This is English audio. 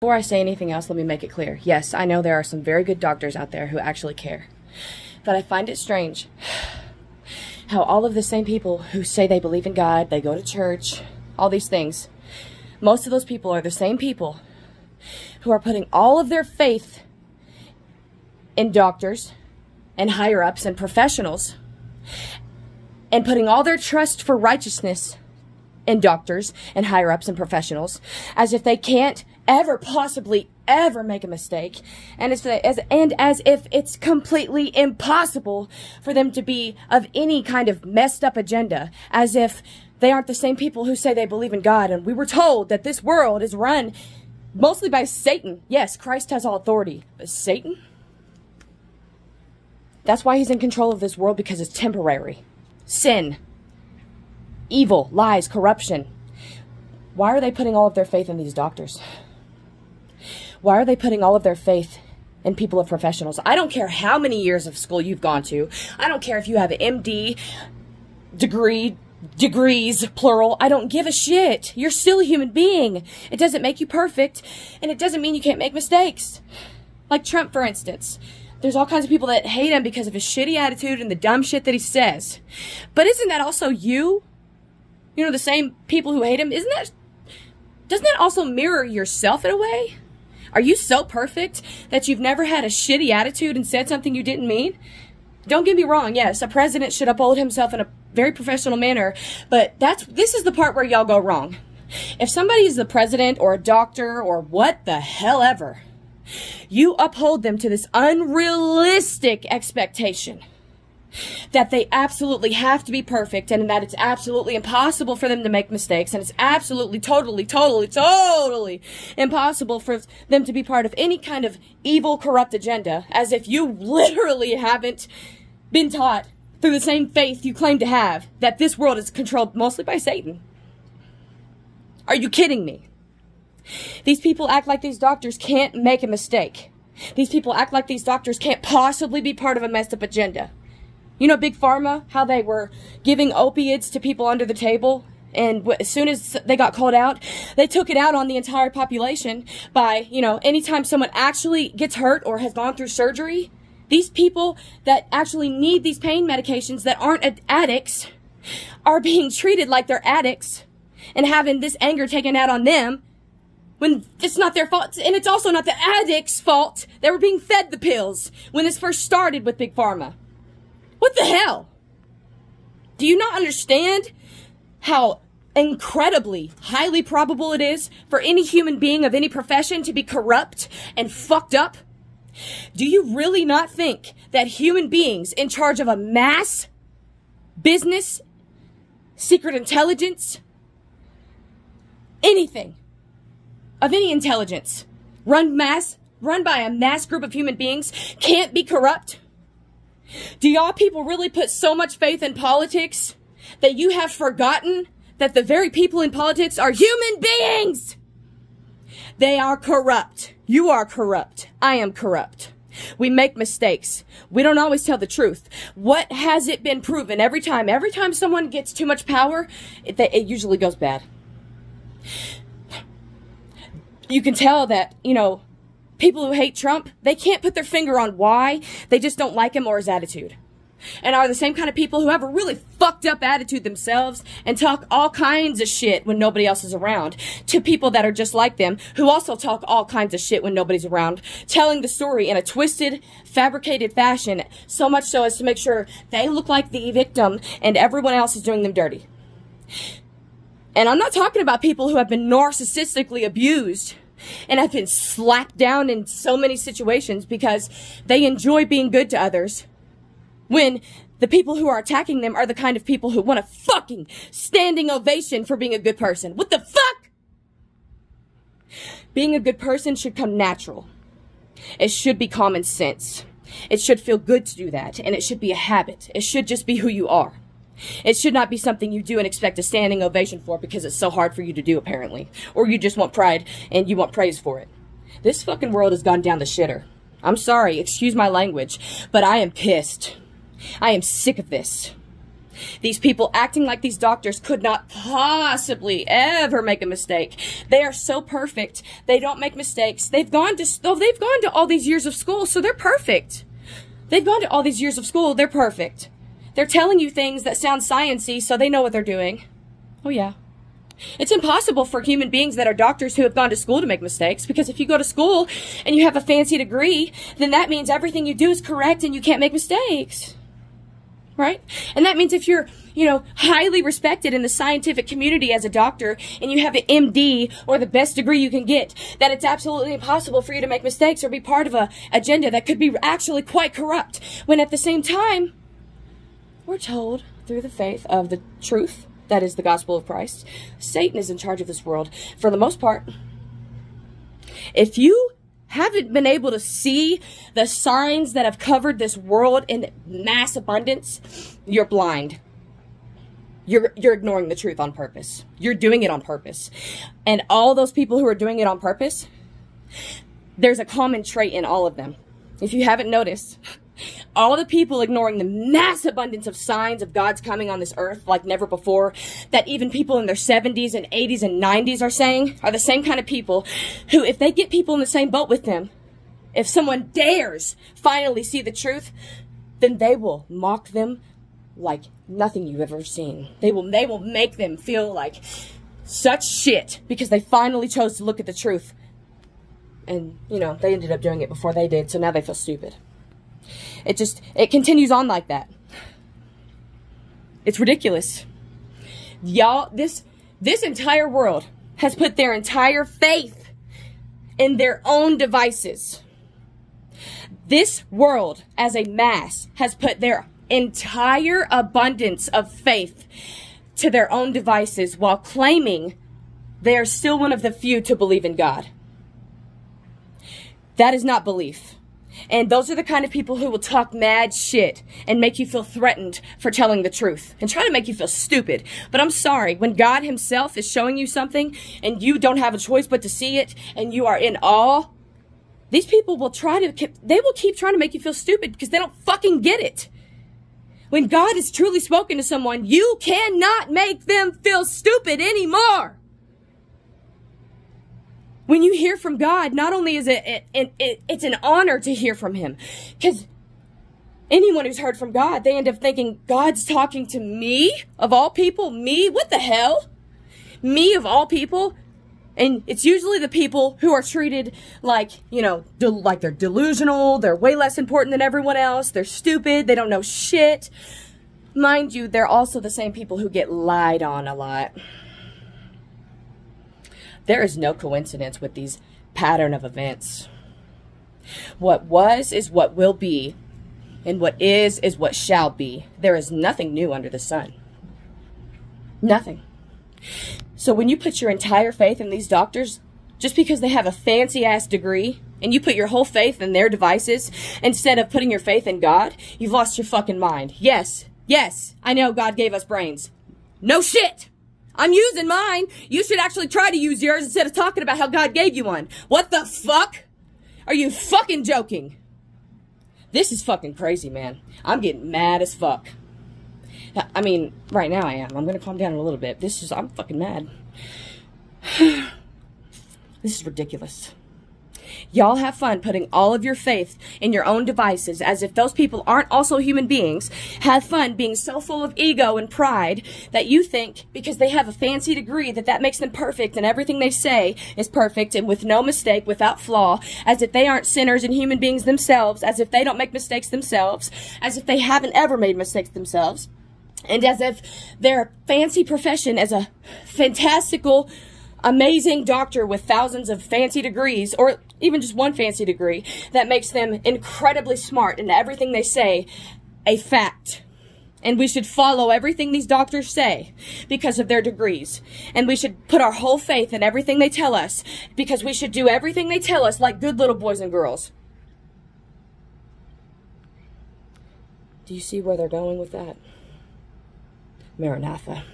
Before I say anything else, let me make it clear. Yes, I know there are some very good doctors out there who actually care. But I find it strange how all of the same people who say they believe in God, they go to church, all these things, most of those people are the same people who are putting all of their faith in doctors and higher-ups and professionals and putting all their trust for righteousness in doctors and higher-ups and professionals as if they can't ever possibly ever make a mistake, and as if it's completely impossible for them to be of any kind of messed up agenda, as if they aren't the same people who say they believe in God. And we were told that this world is run mostly by Satan. Yes, Christ has all authority, but Satan? That's why he's in control of this world, because it's temporary. Sin, evil, lies, corruption. Why are they putting all of their faith in these doctors? Why are they putting all of their faith in people of professionals? I don't care how many years of school you've gone to. I don't care if you have an MD, degrees, plural. I don't give a shit. You're still a human being. It doesn't make you perfect, and it doesn't mean you can't make mistakes. Like Trump, for instance. There's all kinds of people that hate him because of his shitty attitude and the dumb shit that he says. But isn't that also you? You know, the same people who hate him, doesn't that also mirror yourself in a way? Are you so perfect that you've never had a shitty attitude and said something you didn't mean? Don't get me wrong, yes, a president should uphold himself in a very professional manner, but this is the part where y'all go wrong. If somebody is the president or a doctor or what the hell ever, you uphold them to this unrealistic expectation that they absolutely have to be perfect, and that it's absolutely impossible for them to make mistakes, and it's absolutely, totally impossible for them to be part of any kind of evil, corrupt agenda, as if you literally haven't been taught through the same faith you claim to have that this world is controlled mostly by Satan. Are you kidding me? These people act like these doctors can't make a mistake. These people act like these doctors can't possibly be part of a messed up agenda. You know, Big Pharma, how they were giving opiates to people under the table, and as soon as they got called out, they took it out on the entire population by, you know, anytime someone actually gets hurt or has gone through surgery, these people that actually need these pain medications that aren't addicts are being treated like they're addicts and having this anger taken out on them when it's not their fault. And it's also not the addicts' fault. They were being fed the pills when this first started with Big Pharma. What the hell? Do you not understand how incredibly, highly probable it is for any human being of any profession to be corrupt and fucked up? Do you really not think that human beings in charge of a mass business, secret intelligence, anything of any intelligence, run by a mass group of human beings, can't be corrupt? Do y'all people really put so much faith in politics that you have forgotten that the very people in politics are human beings? They are corrupt. You are corrupt. I am corrupt. We make mistakes. We don't always tell the truth. What has it been proven every time? Every time someone gets too much power, it usually goes bad. You can tell that, you know, people who hate Trump, they can't put their finger on why. They just don't like him or his attitude. And are the same kind of people who have a really fucked up attitude themselves and talk all kinds of shit when nobody else is around, to people that are just like them who also talk all kinds of shit when nobody's around, telling the story in a twisted, fabricated fashion, so much so as to make sure they look like the victim and everyone else is doing them dirty. And I'm not talking about people who have been narcissistically abused and have been slapped down in so many situations because they enjoy being good to others, when the people who are attacking them are the kind of people who want a fucking standing ovation for being a good person. What the fuck? Being a good person should come natural. It should be common sense. It should feel good to do that, and it should be a habit. It should just be who you are. It should not be something you do and expect a standing ovation for because it's so hard for you to do, apparently. Or you just want pride and you want praise for it. This fucking world has gone down the shitter. I'm sorry, excuse my language, but I am pissed. I am sick of this. These people acting like these doctors could not possibly ever make a mistake. They are so perfect. They don't make mistakes. They've gone to all these years of school, so they're perfect. They've gone to all these years of school, they're perfect. They're telling you things that sound science-y, so they know what they're doing. Oh yeah. It's impossible for human beings that are doctors who have gone to school to make mistakes, because if you go to school and you have a fancy degree, then that means everything you do is correct and you can't make mistakes. Right? And that means if you're, highly respected in the scientific community as a doctor and you have an MD or the best degree you can get, that it's absolutely impossible for you to make mistakes or be part of an agenda that could be actually quite corrupt. When at the same time, we're told through the faith of the truth, that is the gospel of Christ, Satan is in charge of this world for the most part. If you haven't been able to see the signs that have covered this world in mass abundance, you're blind. You're ignoring the truth on purpose. You're doing it on purpose. And all those people who are doing it on purpose, there's a common trait in all of them. If you haven't noticed, all the people ignoring the mass abundance of signs of God's coming on this earth like never before, that even people in their 70s and 80s and 90s are saying, are the same kind of people who, if they get people in the same boat with them, if someone dares finally see the truth, then they will mock them like nothing you've ever seen. They will make them feel like such shit because they finally chose to look at the truth. And, they ended up doing it before they did, so now they feel stupid. It continues on like that. It's ridiculous. Y'all, this entire world has put their entire faith in their own devices. This world as a mass has put their entire abundance of faith to their own devices while claiming they are still one of the few to believe in God. That is not belief. And those are the kind of people who will talk mad shit and make you feel threatened for telling the truth and try to make you feel stupid. But I'm sorry, when God himself is showing you something and you don't have a choice but to see it and you are in awe, these people will keep trying to make you feel stupid because they don't fucking get it. When God has truly spoken to someone, you cannot make them feel stupid anymore. When you hear from God, not only is it's an honor to hear from him, because anyone who's heard from God, they end up thinking, God's talking to me, of all people? Me? What the hell? Me, of all people? And it's usually the people who are treated like, like they're delusional, they're way less important than everyone else, they're stupid, they don't know shit. Mind you, they're also the same people who get lied on a lot. There is no coincidence with these pattern of events. What was is what will be, and what is what shall be. There is nothing new under the sun. Nothing. So when you put your entire faith in these doctors, just because they have a fancy-ass degree, and you put your whole faith in their devices, instead of putting your faith in God, you've lost your fucking mind. Yes, I know God gave us brains. No shit! I'm using mine. You should actually try to use yours instead of talking about how God gave you one. What the fuck? Are you fucking joking? This is fucking crazy, man. I'm getting mad as fuck. I mean, right now I am. I'm going to calm down a little bit. I'm fucking mad. This is ridiculous. Y'all have fun putting all of your faith in your own devices as if those people aren't also human beings. Have fun being so full of ego and pride that you think because they have a fancy degree that makes them perfect and everything they say is perfect and with no mistake, without flaw, as if they aren't sinners and human beings themselves, as if they don't make mistakes themselves, as if they haven't ever made mistakes themselves, and as if their fancy profession as a fantastical, amazing doctor with thousands of fancy degrees, or even just one fancy degree, that makes them incredibly smart and everything they say a fact. And we should follow everything these doctors say because of their degrees. And we should put our whole faith in everything they tell us because we should do everything they tell us like good little boys and girls. Do you see where they're going with that? Maranatha.